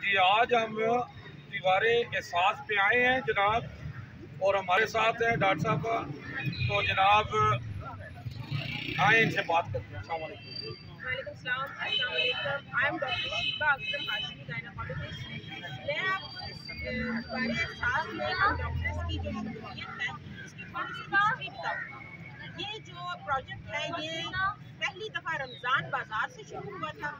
जी आज हम दीवारे एहसास पे आए हैं जनाब, और हमारे साथ हैं डॉक्टर साहब। तो जनाब आए इनसे बात करते हैं। अस्सलाम वालेकुम। ये जो प्रोजेक्ट है ये पहली दफ़ा रमज़ान बाज़ार से शुरू हुआ था।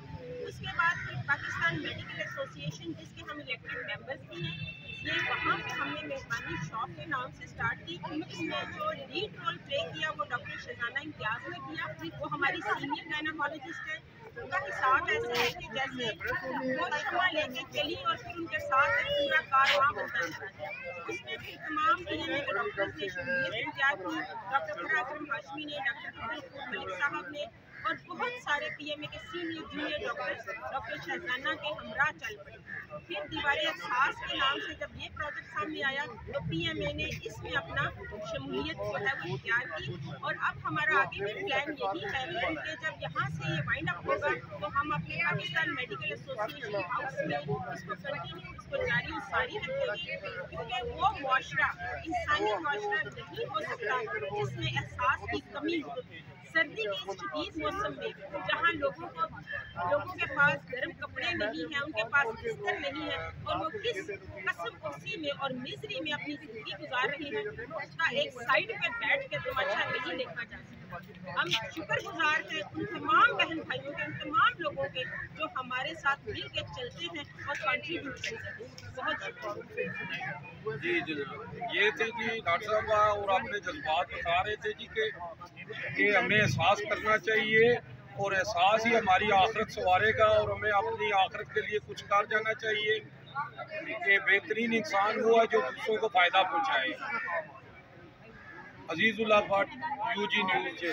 उसके बाद फिर पाकिस्तान मेडिकल एसोसिएशन, जिसके हम इलेक्टेड मेंबर्स भी हैं, ये वहाँ पे हमने मेज़बानी शॉप के नाम से स्टार्ट की। इसमें जो लीड रोल प्ले किया वो डॉक्टर शहजाना इम्तियाज़ ने किया। वो हमारी सीनियर गायनेकोलॉजिस्ट है। उनका हिसाब ऐसा है कि जैसे वो क्षमा लेके चली और फिर उनके साथ एक पूरा कारवां बनता चला गया। उसमें फिर तमाम पीएमए के डॉक्टर्स ने शमूलियत इख्तियार की। डॉक्टर फराह अकरम हाशमी ने, डॉक्टर अब्दुल मलिक साहब ने और बहुत सारे पीएमए के सीनियर जूनियर डॉक्टर्स डॉक्टर शहजाना के हमरा चल पड़े। फिर दीवारे एहसास के नाम से जब ये प्रोजेक्ट सामने आया तो पीएमए ने इसमें अपना शमूलियत जो है वो इख्तियार की। और अब हमारा आगे भी प्लान यही है कि जब यहाँ से ये वाइंड अप होगा तो हम अपने पाकिस्तान मेडिकल एसोसिएशन हाउस में इसको कंटिन्यू, इसको जारी और सारी रखेंगे, क्योंकि वो मुआशरा इंसानी मुआशरा नहीं हो सकता जिसमें एहसास की कमी हो। सर्दी के इस शदीद मौसम में जहाँ लोगों के पास गर्म कपड़े नहीं हैं, उनके पास बिस्तर नहीं है और वो किस कसम कुर्सी में और मिजरी में अपनी जिंदगी गुजार रहे हैं, उसका एक साइड पे बैठ के तमाशा नहीं देखा जा सकता। हम शुक्रगुजार हैं उन तमाम बहन भाइयों के, उन तमाम लोगों के जो हमारे साथ मिल के चलते हैं और कंट्रीब्यूट करते हैं। बहुत शुक्रिया जी जनाब, ये थे जी डॉक्टर साहब, और आपने जज्बात बता रहे थे जी कि हमें एहसास करना चाहिए और एहसास ही हमारी आखिरत संवारेगा, और हमें अपनी आखिरत के लिए कुछ कर जाना चाहिए कि बेहतरीन इंसान वो है जो दूसरों को फ़ायदा पहुँचाए। अजीज़ुल्लाह भट्ट, UG न्यूज़।